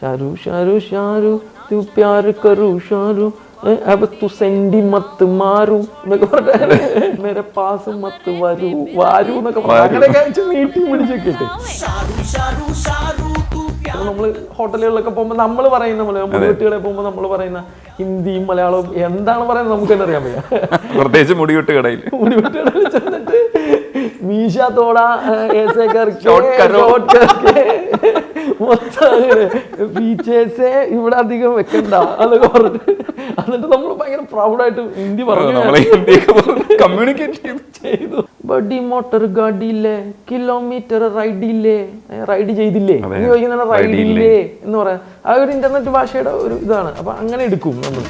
ഷാരു ഷാരു ഷാരു തു പ്യാർ കറു ഷാരു अब तू सेंडी मत मारू എന്നൊക്കെ പറഞ്ഞാൽ मेरे पास मत വരൂ വാരൂ എന്നൊക്കെ അങ്ങനെയൊക്കെ നീട്ടി പിടിച്ചൊക്കെ ഇട്ട് നമ്മൾ ഹോട്ടലുകളിലൊക്കെ പോകുമ്പോൾ നമ്മൾ പറയുന്ന മുടിവെട്ടുകളെ പോകുമ്പോൾ നമ്മൾ പറയുന്ന ഹിന്ദിയും മലയാളവും എന്താണ് പറയുന്നത് നമുക്ക് തന്നെ അറിയാൻ വയ്യ. പ്രത്യേകിച്ച് മുടിവെട്ട് കടയിൽ ചെന്നിട്ട് മീശ തോട ഇവിടെ അധികം വെക്കണ്ട അതൊക്കെ പറഞ്ഞിട്ട് എന്നിട്ട് നമ്മൾ ഭയങ്കര പ്രൗഡായിട്ട് ഹിന്ദി പറഞ്ഞു കമ്മ്യൂണിക്കേറ്റ് ചെയ്തു. ബഡി മോട്ടോർ ഗാഡിയില്ലേ കിലോമീറ്റർ റൈഡ് ചെയ്തില്ലേ എന്ന് ചോദിക്കുന്ന റൈഡില്ലേ എന്ന് പറയാം. ആ ഒരു ഇന്റർനെറ്റ് ഭാഷയുടെ ഒരു ഇതാണ്. അപ്പൊ അങ്ങനെ എടുക്കും നമ്മൾ.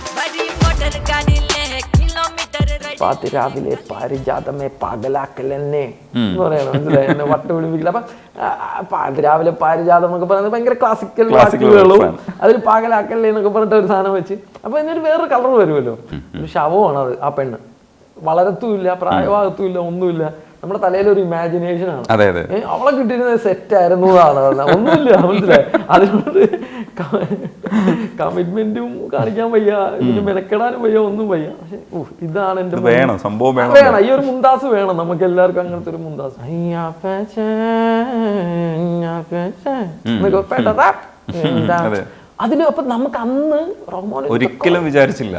പാത്തി രാവിലെ പാരിജാതമേ പാകലാക്കലെന്നെ എന്ന് പറയണം, മനസ്സിലായി? എന്നെ വട്ട പിടിപ്പിക്കില്ല. അപ്പൊ രാവിലെ പാരിജാതം എന്നൊക്കെ പറയുന്നത് ഭയങ്കര ക്ലാസിക്കൽ വാക്കുകളും അതിൽ പാകലാക്കല്ലേ എന്നൊക്കെ പറഞ്ഞിട്ട് ഒരു സാധനം വെച്ച് അപ്പൊ ഇതിനൊരു വേറൊരു കളർ വരുമല്ലോ. ഒരു ശവമാണ് അത്. ആ പെണ്ണ് വളരത്തുമില്ല, പ്രായമാകത്തുമില്ല, ഒന്നുമില്ല. നമ്മുടെ തലയിലൊരു ഇമാജിനേഷൻ ആണ്. അവളെ കിട്ടിയിരുന്നത് സെറ്റ് ആയിരുന്നു എന്നാണ്. ഒന്നുമില്ല, മനസ്സിലായി? അതിനോട് കമ്മിറ്റ്മെന്റും കാണിക്കാൻ വയ്യ, ഇതിന് മെനക്കെടാനും വയ്യ, ഒന്നും വയ്യ. പക്ഷെ ഇതാണ് എന്റെ വേണം. ഈ ഒരു മുന്താസ് വേണം നമുക്ക് എല്ലാവർക്കും. അങ്ങനത്തെ ഒരു മുന്താസ് അതില്. അപ്പൊ നമുക്ക് അന്ന് റഹ്മാൻ ഒരിക്കലും വിചാരിച്ചില്ല,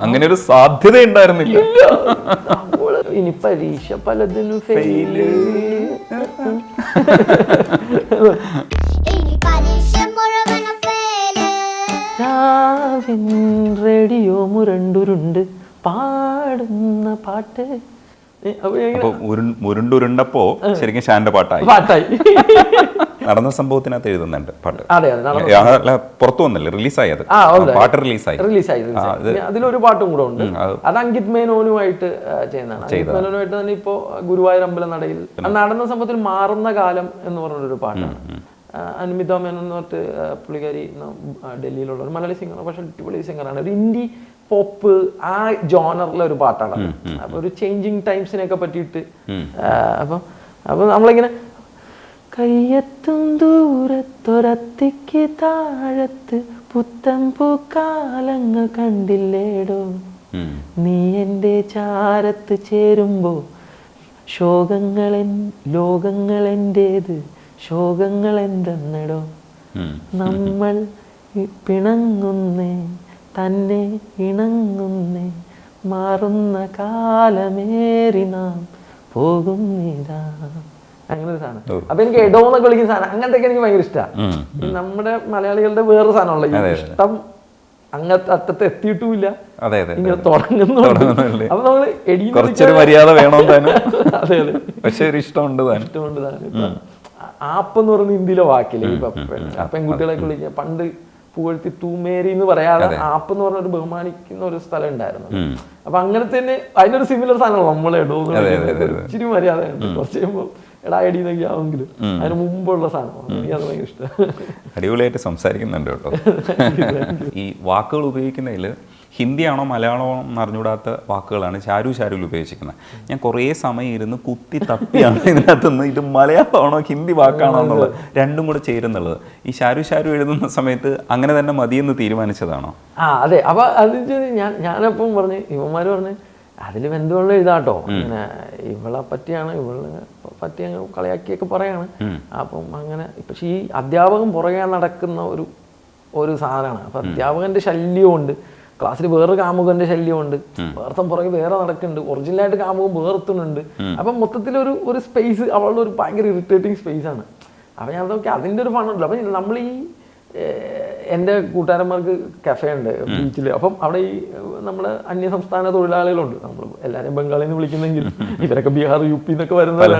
അങ്ങനെ ഒരു സാധ്യത ഉണ്ടായിരുന്നില്ല. ഇനി പരീക്ഷ പലതിനും ഫെയില്. റേഡിയോ മുരണ്ടുരുണ്ട് പാടുന്ന പാട്ട്. മുരുണ്ടുരുണ്ടപ്പോ ശരിക്കും ഷാന്റെ പാട്ടായി. നടന്ന സംഭവത്തിനകത്ത് എഴുതുന്നുണ്ട് പാട്ട്. പുറത്തു വന്നല്ലേ, റിലീസായി. അത് പാട്ട് റിലീസായി. അതിലൊരു പാട്ടും കൂടെ ഉണ്ട്. അത് അങ്കിത് മേനോനുമായിട്ട് ചെയ്യുന്നതാണ്. അങ്കിത് മേനോനുമായിട്ട് തന്നെ ഇപ്പോ ഗുരുവായൂർ അമ്പലനടയിൽ നടന്ന സംഭവത്തിൽ മാറുന്ന കാലം എന്ന് പറഞ്ഞൊരു പാട്ടാണ്. അനുമിത മേനോൻ എന്ന് പറഞ്ഞിട്ട് പുള്ളിക്കാരി ഡൽഹിയിലുള്ള ഒരു മലയാളി സിംഗറാണ്. പക്ഷെ അടിപൊളി സിംഗറാണ്. ഒരു ഇന്ത്യ പോപ്പ് ആ ജോണറിലെ ഒരു പാട്ടാണ്. അപ്പൊ ഒരു ചേഞ്ചിങ് ടൈംസിനെയൊക്കെ പറ്റിയിട്ട് അപ്പൊ നമ്മളിങ്ങനെ കയ്യെത്തും ദൂരത്തൊരത്തിക്ക് താഴത്ത് പുത്തൻ പൂക്കാലങ്ങൾ കണ്ടില്ലേടോ, നീ എൻ്റെ ചാരത്ത് ചേരുമ്പോ ലോകങ്ങളെൻ്റേത് ശോകങ്ങൾ എന്തെന്നടോ, നമ്മൾ പിണങ്ങുന്നേ തന്നെ ഇണങ്ങുന്നേ മാറുന്ന കാലമേറി നാം പോകുന്നിതാ. അങ്ങനെ ഒരു സാധനം. അപ്പൊ എനിക്ക് എഡോ എന്നൊക്കെ വിളിക്കുന്ന സാധനം അങ്ങനത്തെ എനിക്ക് ഭയങ്കര ഇഷ്ടമാണ്. നമ്മുടെ മലയാളികളുടെ വേറൊരു സാധനമുള്ള ഇഷ്ടം അങ്ങനത്തെ അറ്റത്ത് എത്തിയിട്ടുമില്ല, ഇങ്ങനെ തുടങ്ങുന്നു. അപ്പൊ നമ്മള് കുറച്ചൊരു മര്യാദ വേണം തന്നെ. അതെ അതെ, പക്ഷെ ഇഷ്ടമുണ്ട്. ആപ്പ് എന്ന് പറയുന്ന ഹിന്ദിയിലെ വാക്കില്ലേ, പെൺകുട്ടികളെ വിളിക്കുക പണ്ട് പുകഴ്ത്തി തൂമേരി എന്ന് പറയാതെ ആപ്പ് എന്ന് പറഞ്ഞ ഒരു ബഹുമാനിക്കുന്ന ഒരു സ്ഥലം ഉണ്ടായിരുന്നു. അപ്പൊ അങ്ങനെ തന്നെ അതിനൊരു സിമിലർ സാധനമാണ് നമ്മൾ എടോ. ഇച്ചിരി മര്യാദ കുറച്ച് കഴിയുമ്പോൾ എടാ എടി എന്നൊക്കെ ആണെങ്കിലും അതിന് മുമ്പുള്ള സാധനമാണ്. എനിക്ക് അത് ഭയങ്കര ഇഷ്ടം. അടിപൊളിയായിട്ട് സംസാരിക്കുന്നുണ്ട് കേട്ടോ. ഈ വാക്കുകൾ ഉപയോഗിക്കുന്നതിൽ ഹിന്ദിയാണോ മലയാളമാണോ എന്നറിഞ്ഞൂടാത്ത വാക്കുകളാണ് ഷാരുവിൽ ഉപയോഗിച്ചിരിക്കുന്നത്. ഞാൻ കുറേ സമയം ഇരുന്ന് കുത്തി തപ്പിയാണ് ഇതിനകത്തുനിന്ന് ഇത് മലയാളമാണോ ഹിന്ദി വാക്കാണോ എന്നുള്ളത് രണ്ടും കൂടെ ചേരുന്നുള്ളത്. ഈ ഷാരു എഴുതുന്ന സമയത്ത് അങ്ങനെ തന്നെ മതിയെന്ന് തീരുമാനിച്ചതാണോ? അതെ. അപ്പൊ അത് ഞാനപ്പം പറഞ്ഞ് ഇവന്മാര് പറഞ്ഞ് അതിൽ എന്തുകൊണ്ട് എഴുതാട്ടോ, ഇങ്ങനെ ഇവളെ പറ്റിയാണ്, ഇവളെ പറ്റി അങ്ങ് കളിയാക്കിയൊക്കെ പറയാണ്. അപ്പം അങ്ങനെ പക്ഷെ ഈ അധ്യാപകൻ പുറകെ നടക്കുന്ന ഒരു സാധനമാണ്. അപ്പൊ അധ്യാപകന്റെ ശല്യമുണ്ട്, ക്ലാസ്സിൽ വേറെ കാമുകന്റെ ശല്യമുണ്ട്, വേർത്തം പുറകെ വേറെ നടക്കുന്നുണ്ട്, ഒറിജിനലായിട്ട് കാമുകൻ വേർത്തുന്നുണ്ട്. അപ്പം മൊത്തത്തിലൊരു ഒരു സ്പേസ് അവളുടെ ഒരു ഭയങ്കര ഇറിറ്റേറ്റിംഗ് സ്പേസ് ആണ്. അപ്പൊ ഞാൻ നോക്കി അതിന്റെ ഒരു ഫണ്ടുണ്ടല്ലോ. അപ്പൊ നമ്മൾ ഈ എൻ്റെ കൂട്ടുകാരന്മാർക്ക് കഫേ ഉണ്ട് ബീച്ചിൽ. അപ്പം അവിടെ ഈ നമ്മുടെ അന്യസംസ്ഥാന തൊഴിലാളികളുണ്ട്. നമ്മൾ എല്ലാവരെയും ബംഗാളിൽ നിന്ന് വിളിക്കുന്നെങ്കിൽ ഇവരൊക്കെ ബീഹാർ യു പി എന്നൊക്കെ വരുന്നവരാണ്,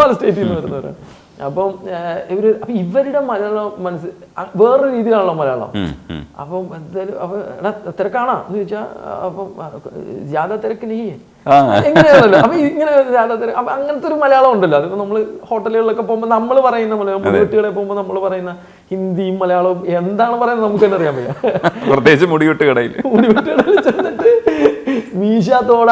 പല സ്റ്റേറ്റിൽ നിന്ന് വരുന്നവരാണ്. അപ്പം ഇവരുടെ മലയാളം വേറൊരു രീതിയിലാണല്ലോ മലയാളം. അപ്പം എന്തായാലും അപ്പൊ എടാ തിരക്കാണോ എന്ന് ചോദിച്ചാൽ അപ്പം ജാഥ തിരക്ക് നീ എങ്ങനെയാണല്ലോ. അപ്പൊ ഇങ്ങനെ അപ്പൊ അങ്ങനത്തെ ഒരു മലയാളം ഉണ്ടല്ലോ. അതിപ്പോ നമ്മള് ഹോട്ടലുകളിലൊക്കെ പോകുമ്പോൾ നമ്മൾ പറയുന്ന മലയാളം, മുടിവെട്ടുകളെ പോകുമ്പോൾ നമ്മൾ പറയുന്ന ഹിന്ദിയും മലയാളവും എന്താണ് പറയുന്നത് നമുക്ക് തന്നെ അറിയാൻ വയ്യ. പ്രത്യേകിച്ച് മുടിവെട്ടുകടയിൽ ചെന്നിട്ട് മീശ തോട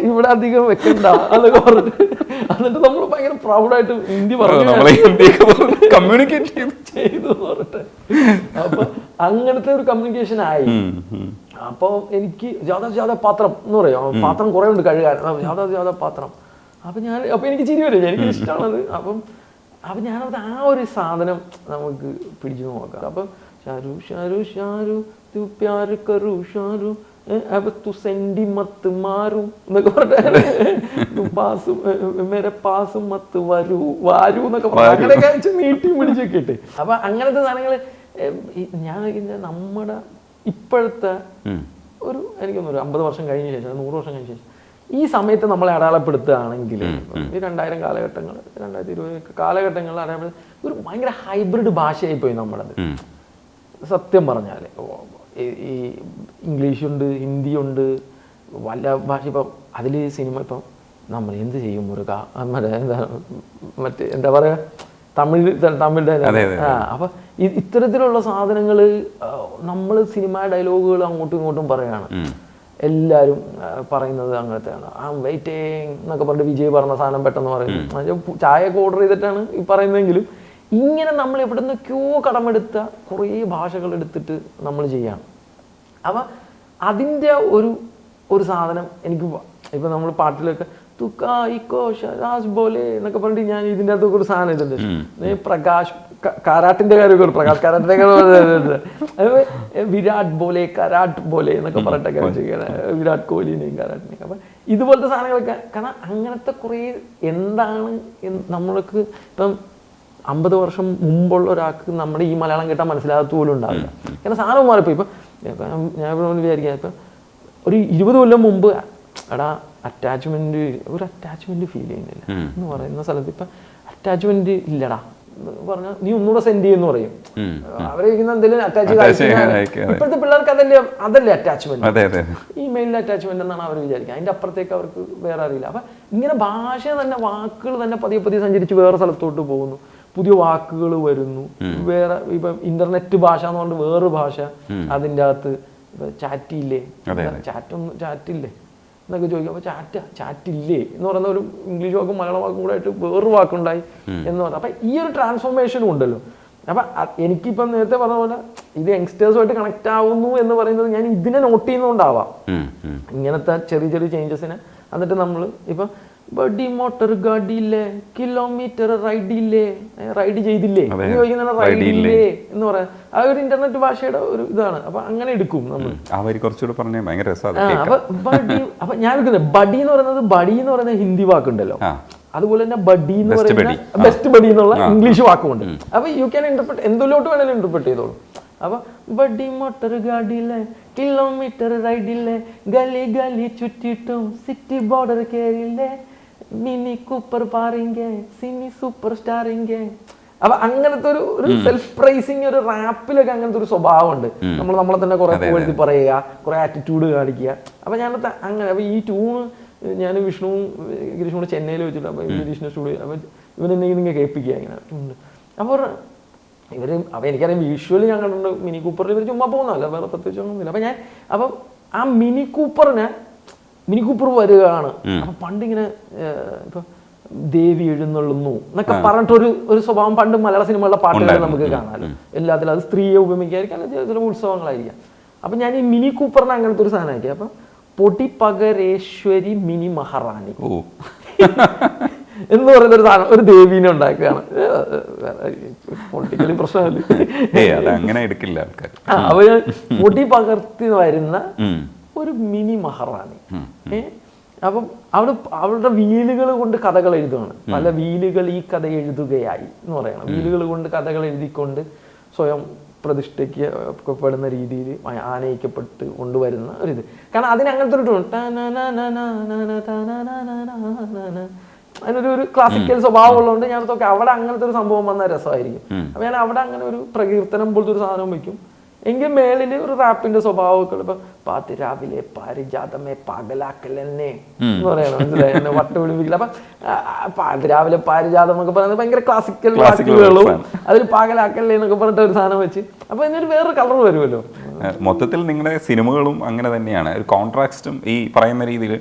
ഇവിടെ അധികം വെക്കണ്ട അതൊക്കെ പറഞ്ഞിട്ട് എന്നിട്ട് നമ്മൾ ഭയങ്കര പ്രൗഡായിട്ട് ഹിന്ദി പറഞ്ഞു കമ്മ്യൂണിക്കേറ്റ് ചെയ്തു എന്ന് പറഞ്ഞിട്ട്. അപ്പൊ അങ്ങനത്തെ ഒരു കമ്മ്യൂണിക്കേഷൻ ആയി. അപ്പൊ എനിക്ക് ജാഥ പാത്രം എന്ന് പറയാം, പാത്രം കുറെ ഉണ്ട് കഴുകാൻ, ജാഥ പാത്രം. അപ്പൊ എനിക്ക് ചിരി വരും, എനിക്ക് ഇഷ്ടമാണത്. അപ്പൊ ഞാനത് ആ ഒരു സാധനം നമുക്ക് പിടിച്ചു നോക്കാം. അപ്പൊ ഷാരു ഷാരു ഷാരു തു പ്യാർ കറു ഷാരു തു സെൻഡി മത്ത് മാറും എന്നൊക്കെ പറഞ്ഞിട്ട് മേരെ പാസും മത്ത് വരൂ വാരൂ എന്നൊക്കെ പറഞ്ഞു അങ്ങനെയൊക്കെ നീട്ടി പിടിച്ചൊക്കെ ഇട്ട്. അപ്പൊ അങ്ങനത്തെ സാധനങ്ങൾ ഞാൻ നമ്മുടെ ഇപ്പോഴത്തെ ഒരു എനിക്കൊന്നൊരു 50 വർഷം കഴിഞ്ഞ ശേഷം 100 വർഷം കഴിഞ്ഞ ശേഷം ഈ സമയത്ത് നമ്മളെ അടയാളപ്പെടുത്തുകയാണെങ്കിൽ ഈ 2000 കാലഘട്ടങ്ങൾ 2020 കാലഘട്ടങ്ങളിൽ അടയാളപ്പെടുത്ത ഒരു ഭയങ്കര ഹൈബ്രിഡ് ഭാഷയായി പോയി നമ്മളത്. സത്യം പറഞ്ഞാൽ ഈ ഇംഗ്ലീഷുണ്ട്, ഹിന്ദിയുണ്ട്, വല്ല ഭാഷ. ഇപ്പം അതിൽ സിനിമ ഇപ്പം നമ്മൾ എന്ത് ചെയ്യും മുരുക മറ്റേ എന്താ പറയുക തമിഴ് അപ്പൊ ഇത്തരത്തിലുള്ള സാധനങ്ങൾ നമ്മൾ സിനിമ ഡയലോഗുകൾ അങ്ങോട്ടും ഇങ്ങോട്ടും പറയാണ്. എല്ലാവരും പറയുന്നത് അങ്ങനത്തെയാണ്. വെയിറ്റിംഗ് എന്നൊക്കെ പറഞ്ഞിട്ട് വിജയ് പറഞ്ഞ സാധനം പെട്ടെന്ന് പറയും. ചായ ഒക്കെ ഓർഡർ ചെയ്തിട്ടാണ് ഈ പറയുന്നതെങ്കിലും ഇങ്ങനെ നമ്മൾ എവിടെ നിന്നൊക്കെയോ കടമെടുത്ത കുറേ ഭാഷകൾ എടുത്തിട്ട് നമ്മൾ ചെയ്യാണ്. അപ്പം അതിൻ്റെ ഒരു സാധനം എനിക്ക് ഇപ്പം നമ്മൾ പാട്ടിലൊക്കെ തുക്കായിക്കോ ഷരാസ് പോലെ എന്നൊക്കെ പറഞ്ഞിട്ട് ഞാൻ ഇതിൻ്റെ അകത്തൊക്കെ ഒരു സാധനം ഇതുണ്ട്. പ്രകാശ് കാരാട്ടിന്റെ കാര്യമൊക്കെ പ്രകാശ് കാരാട്ടിന്റെ കാര്യം വിരാട് പോലെ കരാട്ട് പോലെ എന്നൊക്കെ പറഞ്ഞിട്ടൊക്കെ ചെയ്യണം, വിരാട് കോഹ്ലിനെയും കാരാട്ടിനെയും. അപ്പം ഇതുപോലത്തെ സാധനങ്ങളൊക്കെ കാരണം അങ്ങനത്തെ കുറേ എന്താണ് നമ്മൾക്ക് ഇപ്പം 50 വർഷം മുമ്പുള്ള ഒരാൾക്ക് നമ്മുടെ ഈ മലയാളം കേട്ടാൽ മനസ്സിലാകാത്ത പോലും ഉണ്ടാവില്ല. കാരണം സാധനം മാറിപ്പോയി. ഇപ്പം ഞാൻ ഇവിടെ വിചാരിക്കാം, ഇപ്പം ഒരു 20 കൊല്ലം മുമ്പ് എടാ ഒരു അറ്റാച്ച്മെന്റ് ഫീൽ ചെയ്യുന്നില്ല എന്ന് പറയുന്ന സ്ഥലത്ത് ഇപ്പം അറ്റാച്ച്മെന്റ് ഇല്ലടാ പറഞ്ഞാൽ നീ ഒന്നുകൂടെ സെൻഡ് ചെയ്യുമെന്ന് പറയും. അവരെ എന്തെങ്കിലും അറ്റാച്ച്. ഇപ്പോഴത്തെ പിള്ളേർക്ക് അതല്ലേ അറ്റാച്ച്മെന്റ്, ഇമെയിലിലെ അറ്റാച്ച്മെന്റ് എന്നാണ് അവർ വിചാരിക്കുക. അതിന്റെ അപ്പുറത്തേക്ക് അവർക്ക് വേറെ അറിയില്ല. അപ്പൊ ഇങ്ങനെ ഭാഷ തന്നെ, വാക്കുകൾ തന്നെ പതിയെ സഞ്ചരിച്ച് വേറെ സ്ഥലത്തോട്ട് പോകുന്നു, പുതിയ വാക്കുകൾ വരുന്നു, വേറെ ഇപ്പം ഇന്റർനെറ്റ് ഭാഷ എന്ന് പറഞ്ഞിട്ട് വേറൊരു ഭാഷ അതിൻ്റെ അകത്ത്. ഇപ്പൊ ചാറ്റില്ലേ, ചാറ്റില്ലേ എന്നൊക്കെ ചോദിക്കും. അപ്പൊ ചാറ്റില്ലേ എന്ന് പറയുന്ന ഒരു ഇംഗ്ലീഷ് വാക്കും മലയാളം വാക്കും കൂടെ ആയിട്ട് വേറൊരു വാക്കുണ്ടായി എന്ന് പറഞ്ഞു. അപ്പൊ ഈ ഒരു ട്രാൻസ്ഫോർമേഷനും ഉണ്ടല്ലോ. അപ്പൊ എനിക്കിപ്പം നേരത്തെ പറഞ്ഞ പോലെ ഇത് യങ്സ്റ്റേഴ്സുമായിട്ട് കണക്ട് ആവുന്നു എന്ന് പറയുന്നത് ഞാൻ ഇതിനെ നോട്ട് ചെയ്യുന്നതുകൊണ്ടാവാം ഇങ്ങനത്തെ ചെറിയ ചെറിയ ചേഞ്ചസിനെ. എന്നിട്ട് നമ്മൾ ഇപ്പൊ ബഡി മോട്ടോർ ഗാഡിയില്ലേ, കിലോമീറ്റർ റൈഡ് ചെയ്തില്ലേ എന്ന് ചോദിക്കുന്ന റൈഡ് ഇല്ലേ എന്ന് പറയാം. ആ ഒരു ഇന്റർനെറ്റ് ഭാഷയുടെ ഒരു ഇതാണ്. അപ്പൊ അങ്ങനെ എടുക്കും നമ്മൾ. അപ്പൊ ഞാൻ എടുക്കുന്നത് ബഡി എന്ന് പറയുന്നത് ഹിന്ദി വാക്കുണ്ടല്ലോ, അതുപോലെ തന്നെ ബഡി എന്ന് പറയുന്ന ബെസ്റ്റ് ബഡി എന്നുള്ള ഇംഗ്ലീഷ് വാക്കുമുണ്ട്. അപ്പൊ യു ക്യാൻ ഇന്റർപ്രറ്റ് എന്തിലോട്ട് വേണേലും ഇന്റർപ്രറ്റ് ചെയ്തോളൂ. അപ്പൊ ബഡി മോട്ടോർ ഗാഡിയില്ലേ, കിലോമീറ്റർ റൈഡില്ലേ, ഗലി ഗലി ചുറ്റിട്ടും സിറ്റി ബോർഡർ കേറില്ലേ, മിനി കൂപ്പർ പാറിങ്കെ സിനി സൂപ്പർ സ്റ്റാറിങ്കെ. അപ്പൊ അങ്ങനത്തെ ഒരു സെൽഫ് പ്രൈസിങ് ഒരു റാപ്പിലൊക്കെ അങ്ങനത്തെ ഒരു സ്വഭാവമുണ്ട്. നമ്മളെ തന്നെ കുറെ എഴുതി പറയുക, കുറെ ആറ്റിറ്റ്യൂഡ് കാണിക്കുക. അപ്പൊ ഞാനത് അങ്ങനെ. അപ്പൊ ഈ ട്യൂണ് ഞാൻ ഗിരീഷും ചെന്നൈയിൽ വെച്ചിട്ട് അപ്പൊ ഗിരീഷിന്റെ സ്റ്റുഡിയോ. അപ്പൊ ഇവനെന്തെങ്കിലും കേൾപ്പിക്കുക ഇങ്ങനെ ഉണ്ട്. അപ്പൊ എനിക്കറിയാം വിഷ്വലി ഞാൻ കണ്ടിട്ടുണ്ട്. മിനി കൂപ്പറിൽ ഇവർ ചുമ്മാ പോകുന്നതല്ല, വേറെ പ്രത്യേകിച്ച് ഒന്നുമില്ല. അപ്പൊ ആ മിനി കൂപ്പർ വരികയാണ്. അപ്പൊ പണ്ടിങ്ങനെ ഇപ്പൊ ദേവി എഴുന്നള്ളുന്നു എന്നൊക്കെ പറഞ്ഞിട്ട് ഒരു സ്വഭാവം പണ്ട് മലയാള സിനിമകളുടെ പാട്ടുകൾ നമുക്ക് കാണാമല്ലോ. എല്ലാത്തിലും അത് സ്ത്രീയെ ഉപമിക്കായിരിക്കും, ചില ഉത്സവങ്ങളായിരിക്കാം. അപ്പൊ ഞാൻ ഈ മിനി കൂപ്പറിന് അങ്ങനത്തെ ഒരു സാധനമാക്കി. അപ്പൊ പൊടിപകരേശ്വരി മിനി മഹാറാണി എന്ന് പറയുന്ന ഒരു സാധനം, ഒരു ദേവീനെ ഉണ്ടാക്കുകയാണ്. പൊളിറ്റിക്കലി പ്രശ്നമല്ലേ, അപ്പൊ ഞാൻ പൊടി പകർത്തി വരുന്ന ഒരു മിനി മഹാറാണി. അപ്പം അവളുടെ വീലുകൾ കൊണ്ട് കഥകൾ എഴുതുകയാണ്. പല വീലുകൾ ഈ കഥ എഴുതുകയായി എന്ന് പറയണം. വീലുകൾ കൊണ്ട് കഥകൾ എഴുതിക്കൊണ്ട് സ്വയം പ്രതിഷ്ഠിക്കപ്പെടുന്ന രീതിയിൽ ആനയിക്കപ്പെട്ട് കൊണ്ടുവരുന്ന ഒരിത്. കാരണം അതിനങ്ങനത്തെ ഒരു ടൂൺ അതിനൊരു ക്ലാസിക്കൽ സ്വഭാവം ഉള്ളതുകൊണ്ട് ഞാൻ തോക്കെ അവിടെ അങ്ങനത്തെ ഒരു സംഭവം വന്ന രസമായിരിക്കും. അപ്പൊ ഞാൻ അവിടെ അങ്ങനെ ഒരു പ്രകീർത്തനം പോലത്തെ ഒരു സാധനം വയ്ക്കും. എങ്കിൽ മേളില് ഒരു റാപ്പിന്റെ സ്വഭാവമൊക്കെ ഇപ്പൊ പാത്തി രാവിലെ പാരിജാതമേ പാകലാക്കലെന്നെ എന്ന് പറയണം, മനസ്സിലായി, എന്നെ വട്ട വിളിപ്പിക്കില്ല. അപ്പൊ രാവിലെ പാരിജാതം എന്നൊക്കെ പറയുന്നത് ഭയങ്കര ക്ലാസിക്കൽ വാക്കുകളും അതിൽ പാകലാക്കല്ലേ എന്നൊക്കെ പറഞ്ഞിട്ട് ഒരു സാധനം വെച്ച് അപ്പൊ ഇതിനൊരു വേറൊരു കളർ വരുമല്ലോ. മൊത്തത്തിൽ നിങ്ങളുടെ സിനിമകളും അങ്ങനെ തന്നെയാണ്. ഒരു കോൺട്രാസ്റ്റും ഈ പറയുന്ന രീതിയിൽ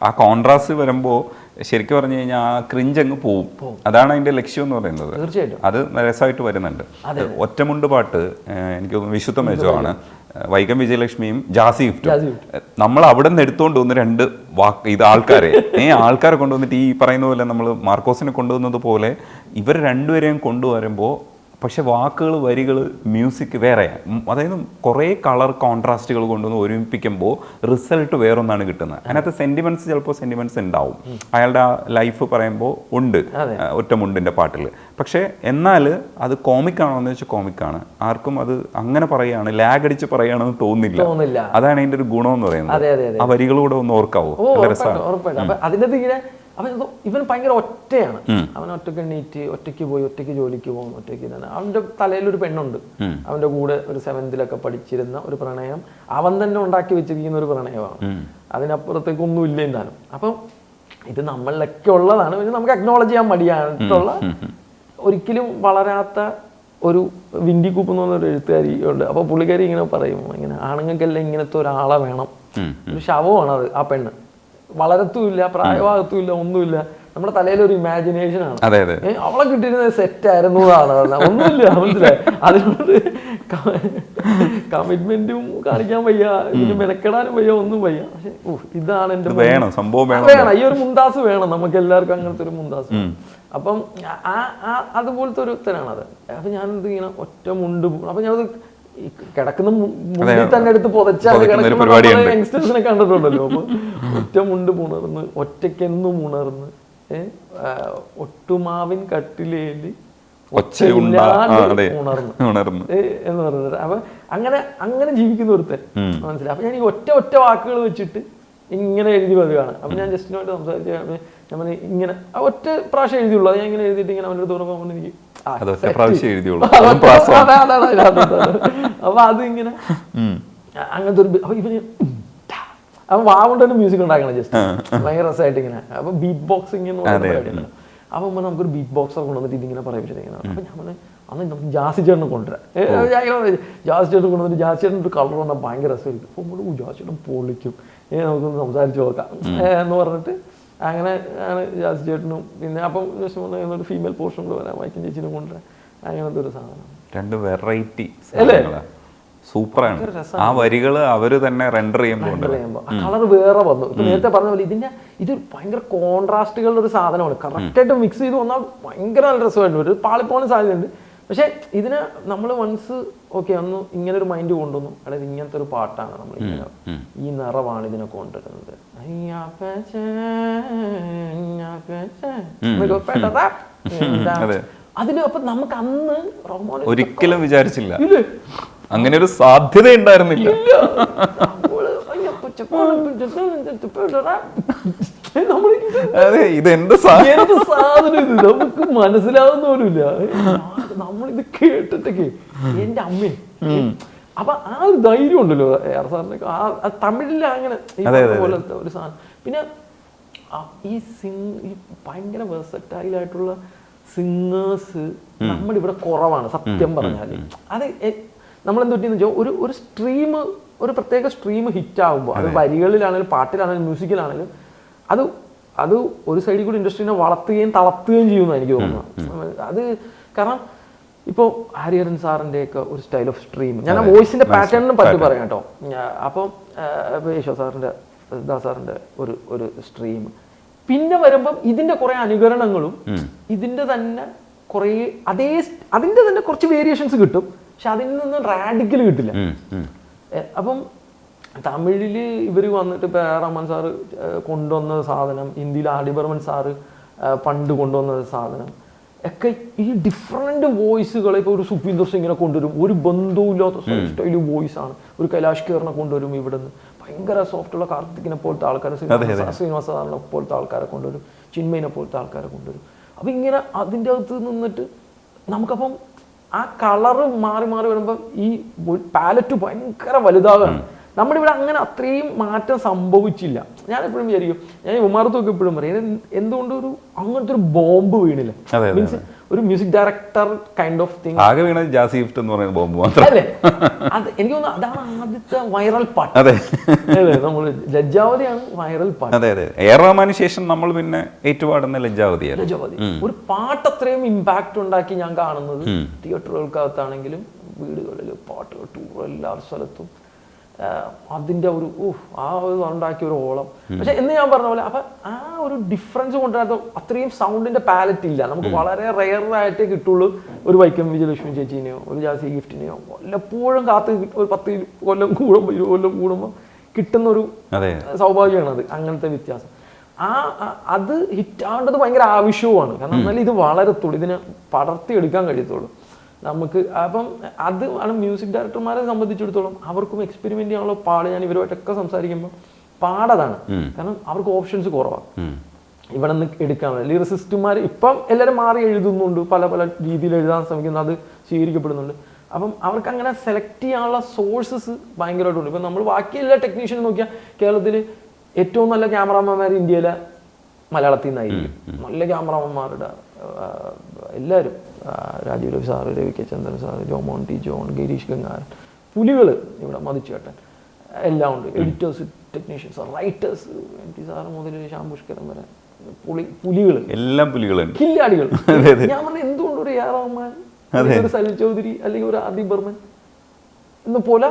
ആ കോൺട്രാസ്റ്റ് വരുമ്പോൾ ശരിക്കും പറഞ്ഞു കഴിഞ്ഞാൽ ആ ക്രിഞ്ച് അങ്ങ് പോവും. അതാണ് അതിന്റെ ലക്ഷ്യം എന്ന് പറയുന്നത്. തീർച്ചയായിട്ടും അത് രസമായിട്ട് വരുന്നുണ്ട്. ഒറ്റമുണ്ട് പാട്ട് എനിക്ക് തോന്നുന്നു വിശുദ്ധ മെജമാണ്. വൈക്കം വിജയലക്ഷ്മിയും ജാസി ഗിഫ്റ്റും നമ്മൾ അവിടെ നിന്ന് എടുത്തുകൊണ്ട് വന്ന് 2 വാക്ക് ഇത് ആൾക്കാരെ കൊണ്ടുവന്നിട്ട് ഈ പറയുന്ന പോലെ നമ്മൾ മാർക്കോസിനെ കൊണ്ടുവന്നത് പോലെ ഇവർ രണ്ടുപേരെയും കൊണ്ടുവരുമ്പോൾ പക്ഷെ വാക്കുകൾ, വരികൾ, മ്യൂസിക് വേറെ. അതായത് കുറേ കളർ കോൺട്രാസ്റ്റുകൾ കൊണ്ടുവന്ന് ഒരുമിപ്പിക്കുമ്പോൾ റിസൾട്ട് വേറൊന്നാണ് കിട്ടുന്നത്. അതിനകത്ത് സെന്റിമെന്റ്സ് ചിലപ്പോൾ സെന്റിമെന്റ്സ് ഉണ്ടാവും. അയാളുടെ ആ ലൈഫ് പറയുമ്പോൾ ഉണ്ട് ഒറ്റമുണ്ടിൻ്റെ പാട്ടിൽ. പക്ഷേ എന്നാൽ അത് കോമിക്കാണോ എന്ന് വെച്ചാൽ കോമിക്കാണ്. ആർക്കും അത് അങ്ങനെ പറയുകയാണ്, ലാഗ് അടിച്ച് പറയുകയാണെന്ന് തോന്നില്ല. അതാണ് അതിൻ്റെ ഒരു ഗുണം എന്ന് പറയുന്നത്. ആ വരികളൂടെ ഒന്ന് ഓർക്കാവോ? അതിൻ്റെ ഇവൻ ഭയങ്കര ഒറ്റയാണ്. അവൻ ഒറ്റയ്ക്ക് എണീറ്റ് ഒറ്റയ്ക്ക് പോയി ഒറ്റയ്ക്ക് ജോലിക്ക് പോകും, ഒറ്റയ്ക്ക് തന്നെ. അവന്റെ തലയിലൊരു പെണ്ണുണ്ട്, അവന്റെ കൂടെ ഒരു 7th പഠിച്ചിരുന്ന ഒരു പ്രണയം, അവൻ തന്നെ ഉണ്ടാക്കി വെച്ചിരിക്കുന്ന ഒരു പ്രണയമാണ്. അതിനപ്പുറത്തേക്കൊന്നും ഇല്ല എന്താനും. അപ്പം ഇത് നമ്മളിലൊക്കെ ഉള്ളതാണ്. പിന്നെ നമുക്ക് അക്നോളജ് ചെയ്യാൻ മടിയായിട്ടുള്ള, ഒരിക്കലും വളരാത്ത ഒരു വിൻഡി കൂപ്പ് എന്ന് പറഞ്ഞൊരു എഴുത്തുകാരി ഉണ്ട്. അപ്പോൾ പുള്ളിക്കാരി ഇങ്ങനെ പറയും, ഇങ്ങനെ ആണുങ്ങൾക്കെല്ലാം ഇങ്ങനത്തെ ഒരാളെ വേണം. ഒരു ശവമാണ് അത്. ആ പെണ്ണ് വളരത്തുമില്ല, പ്രായമാകത്തുമില്ല, ഒന്നുമില്ല. നമ്മുടെ തലയിലൊരു ഇമാജിനേഷൻ ആണ്. അവളെ കിട്ടിയിരുന്നത് സെറ്റ് ആയിരുന്നു എന്നാണ്. ഒന്നുമില്ല, മനസ്സിലായി. അതുകൊണ്ട് കമ്മിറ്റ്മെന്റും കാണിക്കാൻ വയ്യ, ഇതിന് മെനക്കെടാനും വയ്യ, ഒന്നും വയ്യ. പക്ഷെ ഇതാണ് എന്റെ വേണം. ഈ ഒരു മുന്താസ് വേണം നമുക്ക് എല്ലാവർക്കും, അങ്ങനത്തെ ഒരു മുന്താസ്. അപ്പം അതുപോലത്തെ ഒരു ഉത്തരാണത്. അപ്പൊ ഞാനിത് ഇങ്ങനെ ഒറ്റ മുണ്ട്. അപ്പൊ ഞാനത് കിടക്കുന്ന മുണ്ടിൽ തന്നെ എടുത്ത് പുതച്ചാൽ കിടക്കുന്ന യങ്സ്റ്റേഴ്സിനെ കണ്ടിട്ടുണ്ടല്ലോ. അപ്പൊ ഒറ്റ മുണ്ട് പുണർന്ന്, ഒറ്റയ്ക്കെന്നും ഉണർന്ന്, ഒട്ടുമാവിൻ കട്ടിലേല് ഉണർന്ന് എന്ന് പറഞ്ഞത്. അപ്പൊ അങ്ങനെ ജീവിക്കുന്ന ഒരുത്തൻ, മനസ്സിലായി. അപ്പൊ ഞാൻ ഈ ഒറ്റ വാക്കുകൾ വെച്ചിട്ട് ഇങ്ങനെ എഴുതി പതിവാണ്. അപ്പൊ ഞാൻ ജസ്റ്റിനുമായിട്ട് സംസാരിച്ച ഞാൻ ഇങ്ങനെ ഒറ്റ പ്രാവശ്യം എഴുതിയുള്ളൂ. അത് ഞാൻ ഇങ്ങനെ എഴുതിയിട്ട് ഇങ്ങനെ അവൻ്റെ അടുത്ത് പറഞ്ഞപ്പോൾ എനിക്ക് അപ്പൊ അതിങ്ങനെ അങ്ങനത്തെ ഒരു ഇവന് അപ്പൊ വാവുകൊണ്ടൊരു മ്യൂസിക് ഉണ്ടാക്കണം ജസ്റ്റ് ഭയങ്കര രസമായിട്ട് ഇങ്ങനെ. അപ്പൊ ബീറ്റ് ബോക്സിംഗ് എന്ന് പറയുന്നത്. അപ്പൊ നമുക്കൊരു ബീറ്റ് ബോക്സർ കൊണ്ടുവന്നിട്ട് ഇതിങ്ങനെ പറയിപ്പിച്ചിരിക്കണം. അപ്പൊ ഞാൻ അന്ന് നമുക്ക് ജാസി ചേട്ടനെ കൊണ്ടുവരാം. ജാസി ചേട്ടൻ കൊണ്ടുവന്നിട്ട് ജാസി ചേട്ടൻ ഒരു കളർ വന്നാൽ ഭയങ്കര രസമായിരിക്കും. അപ്പോൾ ജാസി ചേട്ടൻ പൊളിക്കും, നമുക്കൊന്ന് സംസാരിച്ച് നോക്കാം എന്ന് പറഞ്ഞിട്ട് അങ്ങനെ ആണ് ജാസി ചേട്ടനും. പിന്നെ അപ്പം ഒരു ഫീമെയിൽ പോർഷൻ കൂടെ വരാം, വൈക്കം ചേച്ചിനും കൊണ്ടുവരാം. അങ്ങനത്തെ ഒരു സാധനം. 2 വെറൈറ്റി സൂപ്പറാണ്. ആ വരികൾ അവര് തന്നെ റെൻഡർ ചെയ്യുമ്പോൾ കളർ വേറെ വന്നു. ഇപ്പൊ നേരത്തെ പറഞ്ഞ പോലെ ഇത് ഭയങ്കര കോൺട്രാസ്റ്റുകളുടെ ഒരു സാധനമാണ്. കറക്റ്റായിട്ട് മിക്സ് ചെയ്ത് വന്നാൽ ഭയങ്കര നല്ല രസമായിട്ട് ഒരു പാളിപ്പോകാൻ സാധ്യതയുണ്ട്. പക്ഷെ ഇതിന് നമ്മൾ വൺസ് ഒന്ന് ഇങ്ങനെ ഒരു മൈൻഡ് കൊണ്ടുവന്നു, അതായത് ഇങ്ങനത്തെ ഒരു പാട്ടാണ് നമ്മൾ ഇങ്ങനെ, ഈ നിറവാണ് ഇതിനെ കൊണ്ടുവരുന്നത്. അതിന് അപ്പൊ നമുക്ക് അന്ന് ഒരിക്കലും വിചാരിച്ചില്ല, അങ്ങനെ ഒരു സാധ്യത ഉണ്ടായിരുന്നില്ല. ഇതെന്ത് സാധനം ഇത് നമുക്ക് മനസ്സിലാവുന്ന പോലുമില്ല. നമ്മളിത് കേട്ടിട്ടൊക്കെ എന്റെ അമ്മേ. അപ്പൊ ആ ഒരു ധൈര്യം ഉണ്ടല്ലോ സാറിന് തമിഴില് അങ്ങനെ പോലത്തെ ഒരു സാധനം. പിന്നെ ഈ ഭയങ്കര വെർസറ്റൈൽ സിംഗേഴ്സ് നമ്മുടെ ഇവിടെ കുറവാണ് സത്യം പറഞ്ഞാല്. അത് നമ്മളെന്ത് പറ്റിയെന്ന് വെച്ചാൽ ഒരു സ്ട്രീം, ഒരു പ്രത്യേക സ്ട്രീം ഹിറ്റ് ആകുമ്പോൾ അത് വരികളിലാണെങ്കിലും പാട്ടിലാണെങ്കിലും മ്യൂസിക്കിലാണെങ്കിലും അത് ഒരു സൈഡിൽ കൂടി ഇൻഡസ്ട്രീനെ വളർത്തുകയും തളർത്തുകയും ചെയ്യുമെന്ന് എനിക്ക് തോന്നുന്നത്. അത് കാരണം ഇപ്പോൾ ഹരിഹരൻ സാറിൻ്റെയൊക്കെ ഒരു സ്റ്റൈൽ ഓഫ് സ്ട്രീം, ഞാൻ ആ വോയിസിന്റെ പാറ്റേണിനെ പറ്റി പറയാം കേട്ടോ. അപ്പം യേശോ സാറിൻ്റെ സാറിൻ്റെ ഒരു സ്ട്രീം, പിന്നെ വരുമ്പം ഇതിന്റെ കുറെ അനുകരണങ്ങളും ഇതിന്റെ തന്നെ കുറെ അതിന്റെ തന്നെ കുറച്ച് വേരിയേഷൻസ് കിട്ടും. പക്ഷെ അതിൽ നിന്ന് റാഡിക്കൽ കിട്ടില്ല. അപ്പം തമിഴില് ഇവർ വന്നിട്ട് ഇപ്പൊ റഹ്മാൻ സാറ് കൊണ്ടുവന്ന സാധനം, ഹിന്ദിയിൽ ആർ ഡി ബർമൻ സാറ് പണ്ട് കൊണ്ടുവന്ന സാധനം ഒക്കെ ഈ ഡിഫറെന്റ് വോയിസുകളെ ഇപ്പോൾ ഒരു സുഖ്വീന്ദർ സിംഗിനെ കൊണ്ടുവരും, ഒരു ബന്ധവുമില്ലാത്ത സ്റ്റൈല് വോയിസ് ആണ്. ഒരു കൈലാഷ് ഖേറിനെ കൊണ്ടുവരും, ഇവിടെ നിന്ന് ഭയങ്കര സോഫ്റ്റുള്ള കാർത്തികിനെ പോലത്തെ ആൾക്കാരെ, ശ്രീനിവാസ സാറിനെ പോലത്തെ ആൾക്കാരെ കൊണ്ടുവരും, ചിന്മയിനെ പോലത്തെ ആൾക്കാരെ കൊണ്ടുവരും. അപ്പൊ ഇങ്ങനെ അതിൻ്റെ അകത്ത് നിന്നിട്ട് നമുക്കപ്പം ആ കളറ് മാറി മാറി വരുമ്പോൾ ഈ പാലറ്റ് ഭയങ്കര വലുതാകാണ്. നമ്മുടെ ഇവിടെ അങ്ങനെ അത്രയും മാറ്റം സംഭവിച്ചില്ല. ഞാൻ എപ്പോഴും വിചാരിക്കും, ഞാൻ ഉമാർത്തുമൊക്കെ എപ്പോഴും പറയും, എന്തുകൊണ്ട് അങ്ങനത്തെ ഒരു ബോംബ് വീണില്ല. മീൻസ് ഒരു music director kind of thing. ആകെ വീണ ജാസി ഗിഫ്റ്റ് എന്ന് പറയുന്ന ബോംബ് മാത്രം അല്ലേ? അത് എനിക്ക് തോന്നുന്നു അതാണ് ആദ്യത്തെ വൈറൽ പാട്ട്. അതെ, നമ്മൾ ലജ്ജാവതിയാണ് വൈറൽ പാട്ട്. അതെ അതെ. എ ആർ റഹ്മാന് ശേഷം നമ്മൾ പിന്നെ ഏറ്റുപാടുന്ന ലജ്ജാവതിയാണ്. ലജ്ജാവതി ഒരു പാട്ട് അത്രയും ഇമ്പാക്ട് ഉണ്ടാക്കി ഞാൻ കാണുന്നത് തിയേറ്ററുകൾക്കകത്താണെങ്കിലും വീടുകളിൽ പാട്ട് ടൂർ എല്ലാ സ്ഥലത്തും അതിൻ്റെ ഒരു ആ ഒരു ഉണ്ടാക്കിയ ഒരു ഓളം. പക്ഷെ എന്ന് ഞാൻ പറഞ്ഞ പോലെ അപ്പൊ ആ ഒരു ഡിഫറൻസ് കൊണ്ടുവരാത്ത അത്രയും സൗണ്ടിന്റെ പാലറ്റ് ഇല്ല നമുക്ക്. വളരെ റെയറായിട്ടേ കിട്ടുള്ളൂ ഒരു വൈക്കം വിജയലക്ഷ്മി ചേച്ചീനെയോ ഒരു ജാസി ഗിഫ്റ്റിനെയോ വല്ലപ്പോഴും കാത്ത് ഒരു 10 കൊല്ലം കൂടുമ്പോൾ 20 കൊല്ലം കൂടുമ്പോൾ കിട്ടുന്ന ഒരു സൗഭാഗ്യമാണ് അത്. അങ്ങനത്തെ വ്യത്യാസം അത് ഹിറ്റാവേണ്ടത് ഭയങ്കര ആവശ്യവുമാണ്. കാരണം എന്നാലും ഇത് വളരത്തുള്ളൂ, ഇതിനെ പടർത്തിയെടുക്കാൻ കഴിയത്തുള്ളൂ നമുക്ക്. അപ്പം അത് ആണ് മ്യൂസിക് ഡയറക്ടർമാരെ സംബന്ധിച്ചിടത്തോളം അവർക്കും എക്സ്പെരിമെന്റ് ചെയ്യാനുള്ള പാട്. ഞാൻ ഇവരുമായിട്ടൊക്കെ സംസാരിക്കുമ്പോൾ പാടതാണ്. കാരണം അവർക്ക് ഓപ്ഷൻസ് കുറവാണ് ഇവിടെ നിന്ന് എടുക്കാനുള്ള. ലിറിസിസ്റ്റുമാർ ഇപ്പം എല്ലാവരും മാറി എഴുതുന്നുണ്ട്, പല പല രീതിയിൽ എഴുതാൻ ശ്രമിക്കുന്നു, അത് സ്വീകരിക്കപ്പെടുന്നുണ്ട്. അപ്പം അവർക്ക് അങ്ങനെ സെലക്ട് ചെയ്യാനുള്ള സോഴ്സസ് ഭയങ്കരമായിട്ടുണ്ട്. ഇപ്പം നമ്മൾ ബാക്കി എല്ലാ ടെക്നീഷ്യനും നോക്കിയാൽ കേരളത്തിൽ ഏറ്റവും നല്ല ക്യാമറാമാന്മാർ ഇന്ത്യയിലെ മലയാളത്തിൽ നിന്നായിരിക്കും. നല്ല ക്യാമറാമാന്മാരുടെ എല്ലാവരും Rajeev Ravi sir, Ravi K Chandran sir, Jomon T John, Gireesh Gangadharan, പുലികൾ ഇവിടെ മതിച്ചേട്ടൻ എല്ലാം ഉണ്ട്. Editors, technicians, writers, M T sir മുതൽ ശ്യാം പുഷ്കരൻ വരെ പുലികൾ, എല്ലാം പുലികളാണ്, കില്ലാടികൾ. ഞാൻ പറഞ്ഞ എന്തുകൊണ്ട് ഒരു എ ആർ റഹ്മാൻ, ഒരു സലിൽ ചൗധരി അല്ലെങ്കിൽ ഒരു ആദിബ് ബർമൻ എന്ന പോലെ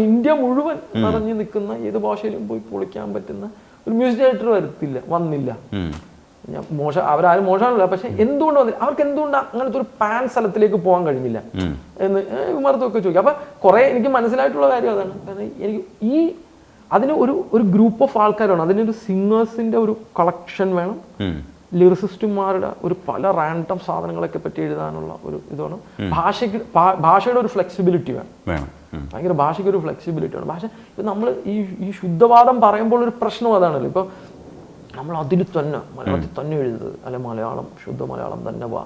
ഇന്ത്യ മുഴുവൻ നിറഞ്ഞു നിൽക്കുന്ന ഏത് ഭാഷയിലും പോയി പൊളിക്കാൻ പറ്റുന്ന ഒരു മ്യൂസിക് ഡയറക്ടർ വന്നില്ല. ഞാൻ അവരാരും മോശമാണല്ലോ. പക്ഷെ എന്തുകൊണ്ട് വന്നില്ല, അവർക്ക് എന്തുകൊണ്ട് അങ്ങനത്തെ ഒരു പാൻ സ്ഥലത്തിലേക്ക് പോകാൻ കഴിഞ്ഞില്ല എന്ന് വിമർശമൊക്കെ ചോദിക്കും. അപ്പൊ കുറെ എനിക്ക് മനസ്സിലായിട്ടുള്ള കാര്യം അതാണ്. കാരണം എനിക്ക് അതിന് ഒരു ഗ്രൂപ്പ് ഓഫ് ആൾക്കാരാണ്, അതിനൊരു സിംഗേഴ്സിന്റെ ഒരു കളക്ഷൻ വേണം, ലിറിസിസ്റ്റുമാരുടെ ഒരു പല റാൻഡം സാധനങ്ങളൊക്കെ പറ്റി എഴുതാനുള്ള ഒരു ഇത് വേണം, ഭാഷയുടെ ഒരു ഫ്ലെക്സിബിലിറ്റി വേണം. ഭയങ്കര ഭാഷയ്ക്ക് ഒരു ഫ്ലെക്സിബിലിറ്റി വേണം. ഭാഷ ഇപ്പം നമ്മൾ ഈ ശുദ്ധവാദം പറയുമ്പോൾ ഒരു പ്രശ്നം അതാണല്ലോ. ഇപ്പം നമ്മൾ അതിൽ തന്നെ മലയാളത്തിൽ തന്നെ എഴുതുന്നത്, അല്ലെ മലയാളം ശുദ്ധ മലയാളം തന്നെ വാ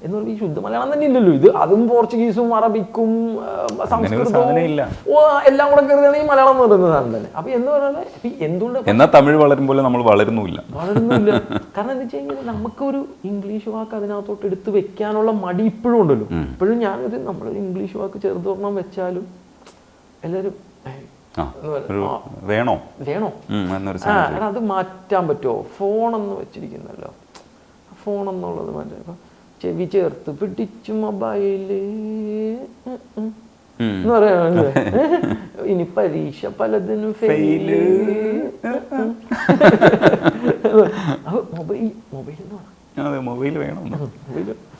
എന്ന് പറയുമ്പോൾ ഈ ശുദ്ധ മലയാളം തന്നെ ഇല്ലല്ലോ. ഇത് അതും പോർച്ചുഗീസും അറബിക്കും സംസ്കൃതവും എല്ലാം കൂടെ കയറുകയാണ് ഈ മലയാളം എന്ന് പറയുന്നതാണ് തന്നെ. അപ്പൊ എന്ന് പറഞ്ഞാൽ എന്തുകൊണ്ട് എന്നാൽ തമിഴ് വളരുമ്പോൾ നമ്മൾ വളരുന്നില്ല. കാരണം എന്താ വെച്ച് കഴിഞ്ഞാൽ നമുക്കൊരു ഇംഗ്ലീഷ് വാക്ക് അതിനകത്തോട്ട് എടുത്ത് വെക്കാനുള്ള മടി ഇപ്പോഴും ഉണ്ടല്ലോ. ഇപ്പോഴും ഞാനൊരു നമ്മളൊരു ഇംഗ്ലീഷ് വാക്ക് ചെറുതൊരെണ്ണം വെച്ചാലും എല്ലാവരും വേണോ അത് മാറ്റാൻ പറ്റുമോ? ഫോണെന്ന് വെച്ചിരിക്കുന്നല്ലോ, ഫോണെന്നുള്ളത് മാറ്റാം. ഇപ്പൊ ചെവി ചേർത്ത് പിടിച്ചു മൊബൈല് എന്ന് പറയാനല്ലേ, ഇനി പരീക്ഷ പലതിനും ഫെയില്. മൊബൈൽ എന്ന് പറയാം. അതെ, മൊബൈൽ വേണം.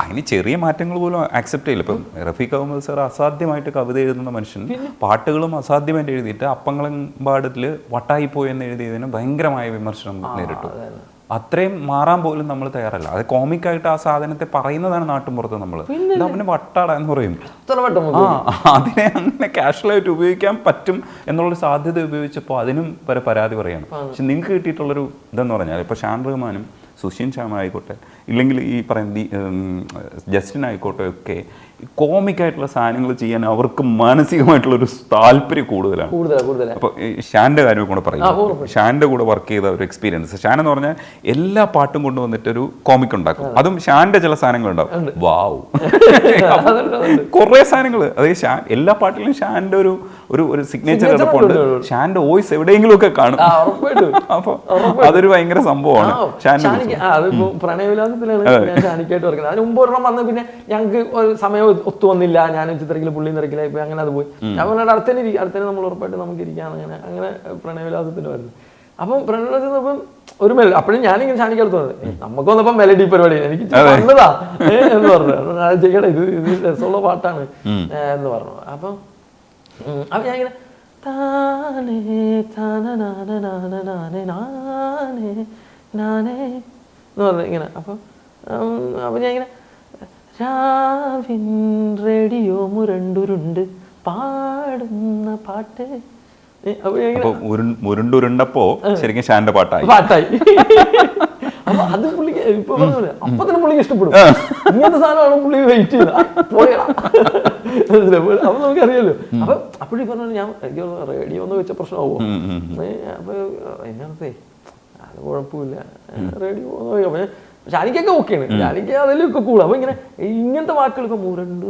അതിന് ചെറിയ മാറ്റങ്ങൾ പോലും ആക്സെപ്റ്റ് ചെയ്യില്ല. ഇപ്പം റഫീഖ് അഹമ്മദ് സാർ അസാധ്യമായിട്ട് കവിത എഴുതുന്ന മനുഷ്യൻ പാട്ടുകളും അസാധ്യമായിട്ട് എഴുതിയിട്ട് അപ്പങ്ങളെമ്പാടത്തിൽ വട്ടായിപ്പോയി എന്ന് എഴുതിയതിന് ഭയങ്കരമായ വിമർശനം നേരിട്ടു. അത്രയും മാറാൻ പോലും നമ്മൾ തയ്യാറല്ല. അത് കോമിക്കായിട്ട് ആ സാധനത്തെ പറയുന്നതാണ് നാട്ടുമ്പുറത്ത്. നമ്മൾ അവന് വട്ടാടാ എന്ന് പറയും. അതിനെ അങ്ങനെ കാഷ്വലായിട്ട് ഉപയോഗിക്കാൻ പറ്റും എന്നുള്ളൊരു സാധ്യത ഉപയോഗിച്ചപ്പോൾ അതിനും വരെ പരാതി പറയാണ്. പക്ഷെ നിങ്ങൾക്ക് കിട്ടിയിട്ടുള്ളൊരു ഇതെന്ന് പറഞ്ഞാൽ ഇപ്പോൾ ഷാൻ റഹ്മാനും സുഷിൻ ശ്യാം ആയിക്കോട്ടെ, ഇല്ലെങ്കിൽ ഈ പറയുന്ന ജസ്റ്റിൻ ആയിക്കോട്ടെ, ഒക്കെ കോമിക്കായിട്ടുള്ള സാധനങ്ങൾ ചെയ്യാൻ അവർക്ക് മാനസികമായിട്ടുള്ളൊരു താല്പര്യം കൂടുതലാണ്. അപ്പോൾ ഷാൻ്റെ കാര്യം കൂടെ പറയും. ഷാൻ്റെ കൂടെ വർക്ക് ചെയ്ത ഒരു എക്സ്പീരിയൻസ്. ഷാൻ എന്ന് പറഞ്ഞാൽ എല്ലാ പാട്ടും കൊണ്ടുവന്നിട്ടൊരു കോമിക് ഉണ്ടാക്കും. അതും ഷാൻ്റെ ചില സാധനങ്ങളുണ്ടാവും. വാവ്, കുറേ സാധനങ്ങൾ. അതായത് ഷാൻ എല്ലാ പാട്ടിലും ഷാൻ്റെ ഒരു സിഗ്നേച്ചർ ചിലപ്പോൾ ഷാൻ്റെ വോയിസ് എവിടെയെങ്കിലും ഒക്കെ കാണും. അപ്പോൾ അതൊരു ഭയങ്കര സംഭവമാണ്. പ്രണയവിലാസത്തിലാണ് ഞാൻ ഷാനിക്കായിട്ട് പറയുന്നത്. അതിന് മുമ്പ് ഒരെണ്ണം വന്ന് പിന്നെ ഞങ്ങൾക്ക് ഒരു സമയം ഒത്തു വന്നില്ല, ഞാൻ ചിത്രത്തില് പുള്ളി നിരക്കിലായി പോയി, അങ്ങനെ അത് പോയി. ഞാൻ പറഞ്ഞാൽ അടുത്തന്നെ നമ്മൾ ഉറപ്പായിട്ട് നമുക്ക് ഇരിക്കാം. അങ്ങനെ പ്രണയവിലാസത്തിന് വരുന്നത്. അപ്പം പ്രണയവിലാസത്തിന് ഇപ്പം ഒരു മെലഡി, അപ്പോഴും ഞാനിങ്ങനെ ഷാനിക്കടുത്ത് വന്നത് നമുക്ക് വന്നപ്പോൾ മെലഡി പരിപാടി എനിക്ക് വന്നതാ എന്ന് പറഞ്ഞു. ചെയ്യട്ടെ, ഇത് രസമുള്ള പാട്ടാണ് എന്ന് പറഞ്ഞു. അപ്പം ഞാനിങ്ങനെ താനേ നാനേ എന്ന് പറഞ്ഞു ഇങ്ങനെ. അപ്പം ഞാൻ ഇങ്ങനെ രാവിൻ റേഡിയോ മുരണ്ടുരുണ്ട് പാടുന്ന പാട്ട്. മുരുണ്ടുരുണ്ടപ്പോ ശരിക്കും ഷാന്റെ പാട്ടായി. അപ്പൊ അത് പുള്ളിക്ക് ഇപ്പൊ പറഞ്ഞ അപ്പൊ തന്നെ പുള്ളിക്ക് ഇഷ്ടപ്പെടും. ഇങ്ങനത്തെ സാധനമാണ് പുള്ളി വെയിറ്റ് ചെയ്ത അപ്പൊ നമുക്കറിയാലോ. അപ്പൊ അപ്പോഴീ പറഞ്ഞു ഞാൻ റേഡിയോ ഒന്ന് വെച്ച പ്രശ്നമാവോ? അപ്പൊ എങ്ങനത്തെ അത് കുഴപ്പമില്ല, റേഡിയോ ഷാനിക്കൊക്കെ ഓക്കെയാണ്, ഷാനിക്ക് അതിലൊക്കെ കൂടാ. അപ്പൊ ഇങ്ങനത്തെ വാക്കുകളൊക്കെ ഉരുണ്ട്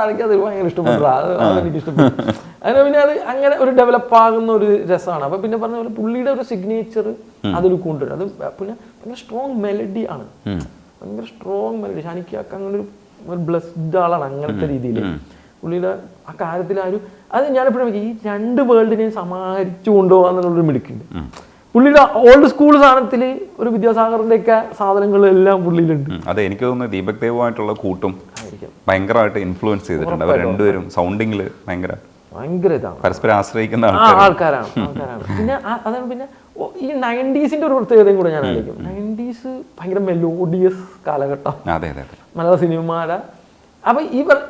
എനിക്ക് അത് ഭയങ്കര ഇഷ്ടപ്പെട്ടു, അതെനിക്ക് ഇഷ്ടപ്പെട്ടു. അങ്ങനെ പിന്നെ അത് അങ്ങനെ ഒരു ഡെവലപ്പ് ആകുന്ന ഒരു രസമാണ്. അപ്പൊ പിന്നെ പറഞ്ഞ പോലെ പുള്ളിയുടെ ഒരു സിഗ്നേച്ചർ അതിൽ കൊണ്ടുവരും. അത് പിന്നെ ഭയങ്കര സ്ട്രോങ് മെലഡി ആണ്, ഭയങ്കര സ്ട്രോങ് മെലഡി. ഷാനിക്കൊക്കെ അങ്ങനെ ഒരു ബ്ലെസ്ഡ് ആളാണ് അങ്ങനത്തെ രീതിയിൽ. പുള്ളിയുടെ ആ കാര്യത്തിൽ അത് ഞാനെപ്പോഴും ഈ രണ്ട് വേൾഡിനെയും സമാഹരിച്ചു കൊണ്ടുപോകാന്നുള്ളൊരു മിടുക്കുണ്ട്. പുള്ളിയുടെ ഓൾഡ് സ്കൂൾ സാധനത്തിൽ ഒരു വിദ്യാസാഗറിന്റെ ഒക്കെ സാധനങ്ങളെല്ലാം പുള്ളിയിലുണ്ട്. അതെ, എനിക്ക് തോന്നുന്നു ദീപക് ദേവുമായിട്ടുള്ള കൂട്ടും ഭയങ്കരമായിട്ട് ഇൻഫ്ലുവൻസ് ചെയ്തിട്ടുണ്ട്. അവർ രണ്ടുപേരും സൗണ്ടിങ്ങിൽ ഭയങ്കര ഇതാണ്, പരസ്പരം ആശ്രയിക്കുന്ന ആൾക്കാരാണ്. പിന്നെ അതാണ് പിന്നെ ഈ 90s ഒരു പ്രത്യേകതയും കൂടെ ഞാൻ ആലോചിക്കും. 90s ഭയങ്കര മെലോഡിയസ് കാലഘട്ടം മലയാള സിനിമയുടെ. അപ്പൊ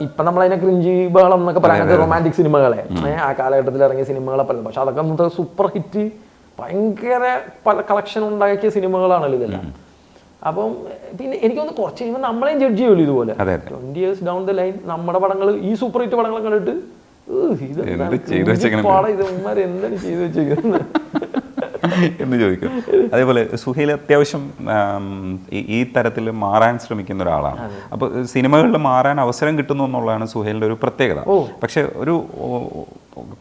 ഇപ്പൊ നമ്മളതിനെ ക്രിഞ്ചി ബഹളം എന്നൊക്കെ പറയുന്നത് റൊമാൻറ്റിക് സിനിമകളെ, ആ കാലഘട്ടത്തിൽ ഇറങ്ങിയ സിനിമകളെ പറയുന്നത്. പക്ഷെ അതൊക്കെ സൂപ്പർ ഹിറ്റ് ഭയങ്കര പല കളക്ഷൻ ഉണ്ടാക്കിയ സിനിമകളാണല്ലോ ഇതെല്ലാം. അപ്പം പിന്നെ എനിക്കൊന്ന് കുറച്ച് കഴിയുമ്പോൾ നമ്മളെയും ജഡ്ജ് ചെയ്യുമല്ലോ ഇതുപോലെ. 20 years down the line നമ്മുടെ പടങ്ങൾ, ഈ സൂപ്പർ ഹിറ്റ് പടങ്ങൾ കണ്ടിട്ട് എന്താണ് ചെയ്തു വെച്ചേക്കുന്നത് എന്ന് ചോദിക്കും. അതേപോലെ സുഹൈൽ അത്യാവശ്യം ഈ തരത്തിൽ മാറാൻ ശ്രമിക്കുന്ന ഒരാളാണ്. അപ്പോൾ സിനിമകളിൽ മാറാൻ അവസരം കിട്ടുന്നു എന്നുള്ളതാണ് സുഹൈലിൻ്റെ ഒരു പ്രത്യേകത. പക്ഷെ ഒരു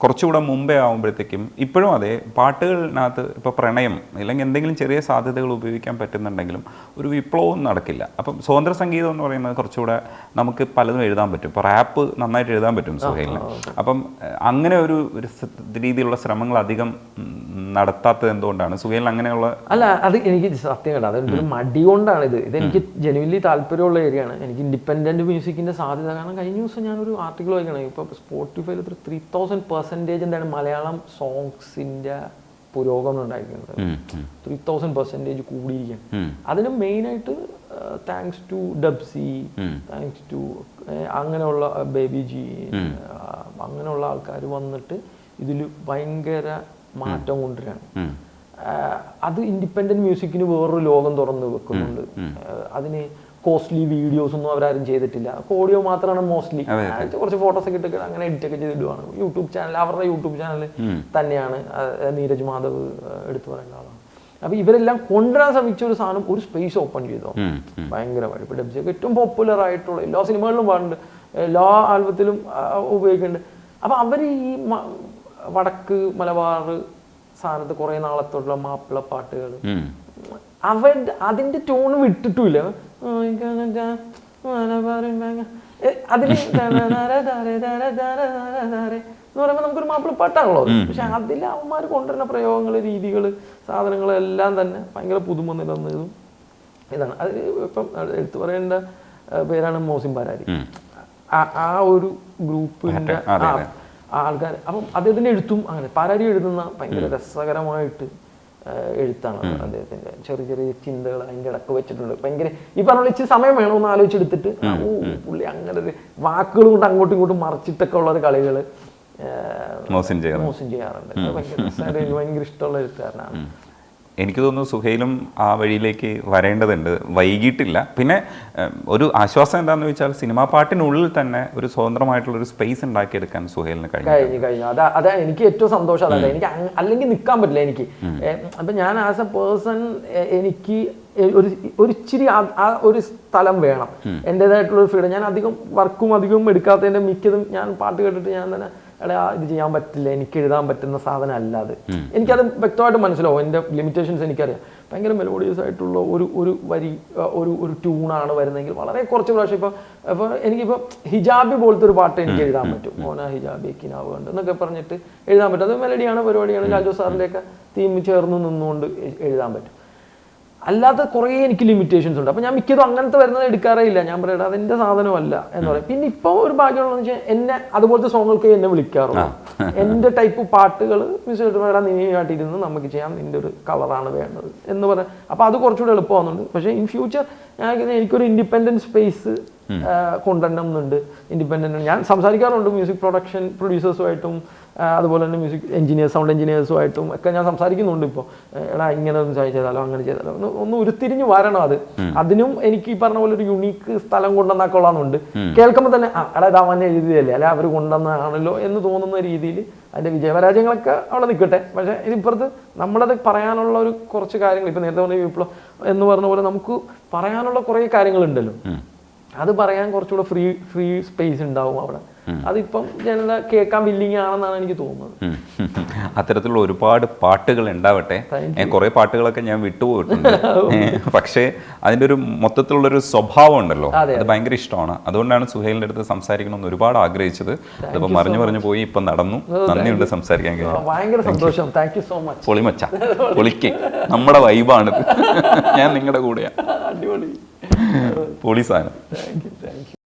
കുറച്ചുകൂടെ മുമ്പേ ആകുമ്പോഴത്തേക്കും ഇപ്പോഴും അതെ, പാട്ടുകളിനകത്ത് ഇപ്പോൾ പ്രണയം അല്ലെങ്കിൽ എന്തെങ്കിലും ചെറിയ സാധ്യതകൾ ഉപയോഗിക്കാൻ പറ്റുന്നുണ്ടെങ്കിലും ഒരു വിപ്ലവവും നടക്കില്ല. അപ്പം സ്വതന്ത്ര സംഗീതം എന്ന് പറയുന്നത് കുറച്ചുകൂടെ നമുക്ക് പലതും എഴുതാൻ പറ്റും. ഇപ്പോൾ റാപ്പ് നന്നായിട്ട് എഴുതാൻ പറ്റും സുഹൈലിന്. അപ്പം അങ്ങനെ ഒരു രീതിയിലുള്ള ശ്രമങ്ങൾ അധികം നടത്താത്തത് എന്തുകൊണ്ടാണ് സുഹൈലിന് അങ്ങനെയുള്ള? അല്ല, അത് എനിക്ക് സത്യം കേട്ടോ, അതൊരു മടി കൊണ്ടാണ്. ഇതെനിക്ക് ജെനുവിൻലി താല്പര്യമുള്ള ഏരിയയാണ്. എനിക്ക് ഇൻഡിപെൻഡന്റ് മ്യൂസിക്കിന്റെ സാധ്യത, കാരണം കഴിഞ്ഞ ദിവസം ഞാനൊരു ആർട്ടിക്കിൾ വായിക്കണം. ഇപ്പോൾ സ്പോട്ടിഫൈയിൽ 3000% എന്താണ് മലയാളം സോങ്സിന്റെ പുരോഗമനം ഉണ്ടായിരിക്കുന്നത്. 3000% കൂടിയിരിക്കുകയാണ്. അതിന് മെയിനായിട്ട് thanks to Dabzee, thanks to അങ്ങനെയുള്ള ബേബി ജി, അങ്ങനെയുള്ള ആൾക്കാർ വന്നിട്ട് ഇതിൽ ഭയങ്കര മാറ്റം കൊണ്ടുവരികയാണ്. അത് ഇൻഡിപെൻഡന്റ് മ്യൂസിക്കിന് വേറൊരു ലോകം തുറന്നു വെക്കുന്നുണ്ട്. അതിന് കോസ്റ്റ്ലി വീഡിയോസ് ഒന്നും അവരാരും ചെയ്തിട്ടില്ല. ഓഡിയോ മാത്രമാണ് മോസ്റ്റ്ലി. കുറച്ച് ഫോട്ടോസ് ഒക്കെ ഇട്ടിട്ട് അങ്ങനെ എഡിറ്റ് ഒക്കെ ചെയ്തിടുവാണ്. യൂട്യൂബ് ചാനൽ, അവരുടെ യൂട്യൂബ് ചാനൽ തന്നെയാണ്. നീരജ് മാധവ് എടുത്തു പറയേണ്ട ആളാണ്. അപ്പൊ ഇവരെല്ലാം കൊണ്ടുവരാൻ ശ്രമിച്ച ഒരു സാധനം ഒരു സ്പേസ് ഓപ്പൺ ചെയ്തോ ഭയങ്കരമായിട്ട്. ഇപ്പൊ ഡബ്സിയൊക്കെ ഏറ്റവും പോപ്പുലർ ആയിട്ടുള്ള എല്ലാ സിനിമകളിലും പാടുന്നുണ്ട്, എല്ലാ ആൽബത്തിലും ഉപയോഗിക്കുന്നുണ്ട്. അപ്പൊ അവർ ഈ വടക്ക് മലബാർ സാധനത്ത് കുറെ നാളത്തോടുള്ള മാപ്പിള പാട്ടുകൾ അതിന്റെ ടോണ് വിട്ടിട്ടില്ല. അതിന് എന്ന് പറയുമ്പോൾ നമുക്കൊരു മാപ്പിള പാട്ടാണല്ലോ. പക്ഷെ അതിൽ അവന്മാർ കൊണ്ടുവരുന്ന പ്രയോഗങ്ങൾ, രീതികൾ, സാധനങ്ങളെല്ലാം തന്നെ ഭയങ്കര പുതുമ നിലനിന്നതും ഇതാണ്. അത് ഇപ്പം എടുത്തു പറയേണ്ട പേരാണ് മോസിൻ പാരാരി. ആ ഒരു ഗ്രൂപ്പിന്റെ ആൾക്കാർ. അപ്പം അദ്ദേഹത്തിന്റെ എഴുത്തും അങ്ങനെ പാരാരി എഴുതുന്ന ഭയങ്കര രസകരമായിട്ട് എഴുത്താണ് അദ്ദേഹത്തിന്റെ. ചെറിയ ചെറിയ ചിന്തകൾ അതിൻ്റെ ഇടക്ക് വെച്ചിട്ടുണ്ട്. ഭയങ്കര ഈ പറഞ്ഞ ഇച്ചിരി സമയം വേണമെന്ന് ആലോചിച്ചെടുത്തിട്ട് പുള്ളി അങ്ങനെ ഒരു വാക്കുകൾ കൊണ്ട് അങ്ങോട്ടും ഇങ്ങോട്ടും മറിച്ചിട്ടൊക്കെ ഉള്ള കളികൾ മോസിൻ ചെയ്യാറുണ്ട്. ഭയങ്കര ഇഷ്ടമുള്ള എഴുത്തുകാരനാണ്. എനിക്ക് തോന്നുന്നു സുഹൈലും ആ വഴിയിലേക്ക് വരേണ്ടതുണ്ട്, വൈകിട്ടില്ല. പിന്നെ ഒരു ആശ്വാസം എന്താണെന്ന് വെച്ചാൽ സിനിമാ പാട്ടിനുള്ളിൽ തന്നെ ഒരു സ്വതന്ത്രമായിട്ടുള്ളൊരു സ്പേസ് ഉണ്ടാക്കിയെടുക്കാൻ സുഹൈലിന് കഴിഞ്ഞു. അതാ എനിക്ക് ഏറ്റവും സന്തോഷം. അതല്ല, എനിക്ക് അല്ലെങ്കിൽ നിൽക്കാൻ പറ്റില്ല. എനിക്ക് അപ്പം ഞാൻ ആസ് എ പേഴ്സൺ എനിക്ക് ഒരു ഇച്ചിരി ആ ഒരു സ്ഥലം വേണം, എൻ്റെതായിട്ടുള്ളൊരു ഫ്രീഡം. ഞാൻ അധികം വർക്കും എടുക്കാത്തതിൻ്റെ മിക്കതും ഞാൻ പാട്ട് കേട്ടിട്ട് ഞാൻ തന്നെ ഇത് ചെയ്യാൻ പറ്റില്ല, എനിക്ക് എഴുതാൻ പറ്റുന്ന സാധനം അല്ല അത്. എനിക്കത് വ്യക്തമായിട്ട് മനസ്സിലാവും. എൻ്റെ ലിമിറ്റേഷൻസ് എനിക്കറിയാം. ഭയങ്കര മെലോഡിയസ് ആയിട്ടുള്ള ഒരു വരി, ഒരു ട്യൂണാണ് വരുന്നതെങ്കിൽ വളരെ കുറച്ച് പ്രാവശ്യം ഇപ്പോൾ എനിക്കിപ്പോൾ ഹിജാബി പോലത്തെ ഒരു പാട്ട് എനിക്ക് എഴുതാൻ പറ്റും. മോന ഹിജാബി കിനാവ് കണ്ട് എന്നൊക്കെ പറഞ്ഞിട്ട് എഴുതാൻ പറ്റും. അത് മെലഡിയാണ്, പരിപാടിയാണ്. ലാൽജോ സാറിൻ്റെയൊക്കെ തീം ചേർന്ന് നിന്നുകൊണ്ട് എഴുതാൻ പറ്റും. അല്ലാത്ത കുറേ എനിക്ക് ലിമിറ്റേഷൻസ് ഉണ്ട്. അപ്പോൾ ഞാൻ മിക്കതും അങ്ങനത്തെ വരുന്നത് എടുക്കാറേ ഇല്ല. ഞാൻ പറയട്ടെ അതെൻ്റെ സാധനമല്ല എന്ന് പറയും. പിന്നെ ഇപ്പോൾ ഒരു ഭാഗ്യമുള്ളതെന്ന് വെച്ചാൽ എന്നെ അതുപോലത്തെ സോങ്ങുകൾക്ക് എന്നെ വിളിക്കാറുള്ളൂ. എൻ്റെ ടൈപ്പ് പാട്ടുകൾ മിസ്സേടാ നീയായിട്ടിരുന്ന് നമുക്ക് ചെയ്യാം, നിൻ്റെ ഒരു കളറാണ് വേണ്ടത് എന്ന് പറയാം. അപ്പോൾ അത് കുറച്ചുകൂടെ എളുപ്പമാകുന്നുണ്ട്. പക്ഷേ ഇൻ ഫ്യൂച്ചർ എനിക്കൊരു ഇൻഡിപെൻഡൻറ്റ് സ്പേസ് കൊണ്ടുവരണം എന്നുണ്ട്. ഇൻഡിപെൻഡൻ്റ് ഞാൻ സംസാരിക്കാറുണ്ട് മ്യൂസിക് പ്രൊഡ്യൂസേഴ്സുമായിട്ടും അതുപോലെ തന്നെ മ്യൂസിക് സൗണ്ട് എഞ്ചിനീയേഴ്സുമായിട്ടും ഒക്കെ ഞാൻ സംസാരിക്കുന്നുണ്ട്. ഇപ്പോൾ എടാ ഇങ്ങനെ ഒന്ന് ചെയ്താലോ അങ്ങനെ ചെയ്താലോ ഒന്ന് ഉരുത്തിരിഞ്ഞ് വരണം. അതിനും എനിക്ക് ഈ പറഞ്ഞ പോലെ ഒരു യുണീക്ക് സ്ഥലം കൊണ്ടുവന്നാക്കൊള്ളാന്നുണ്ട്. കേൾക്കുമ്പോൾ തന്നെ എടാ ഇത് അവൻ എഴുതിയല്ലേ, അല്ലെ അവർ കൊണ്ടുവന്നതാണല്ലോ എന്ന് തോന്നുന്ന രീതിയിൽ അതിൻ്റെ വിജയപരാജയങ്ങളൊക്കെ അവിടെ നിൽക്കട്ടെ. പക്ഷേ ഇതിപ്പുറത്ത് നമ്മളത് പറയാനുള്ള ഒരു കുറച്ച് കാര്യങ്ങൾ, ഇപ്പം നേരത്തെ പറഞ്ഞ വിപ്ലവം എന്ന് പറഞ്ഞ പോലെ നമുക്ക് പറയാനുള്ള കുറേ കാര്യങ്ങളുണ്ടല്ലോ. അത് പറയാൻ കുറച്ചുകൂടെ ഫ്രീ സ്പേസ് ഉണ്ടാവും അവിടെ. അതിപ്പം ജനത കേൾക്കാൻ വില്ലിങ് ആണെന്നാണ് എനിക്ക് തോന്നുന്നത്. അത്തരത്തിലുള്ള ഒരുപാട് പാട്ടുകൾ ഉണ്ടാവട്ടെ. കുറേ പാട്ടുകളൊക്കെ ഞാൻ വിട്ടുപോയിട്ടുണ്ട്. പക്ഷേ അതിൻ്റെ ഒരു മൊത്തത്തിലുള്ളൊരു സ്വഭാവം ഉണ്ടല്ലോ, അത് ഭയങ്കര ഇഷ്ടമാണ്. അതുകൊണ്ടാണ് സുഹൈലിൻ്റെ അടുത്ത് സംസാരിക്കണമെന്ന് ഒരുപാട് ആഗ്രഹിച്ചത്. അതിപ്പോൾ മറിഞ്ഞു പോയി, ഇപ്പം നടന്നു. നന്ദിയുണ്ട് സംസാരിക്കാൻ കഴിഞ്ഞു. ഭയങ്കര സന്തോഷം. Thank you so much. പൊളിമച്ച, പൊളിക്ക്, നമ്മുടെ വൈബാണിത്. ഞാൻ നിങ്ങളുടെ കൂടെയാണ്. അടിപൊളി പൊളി സാധനം. Thank U.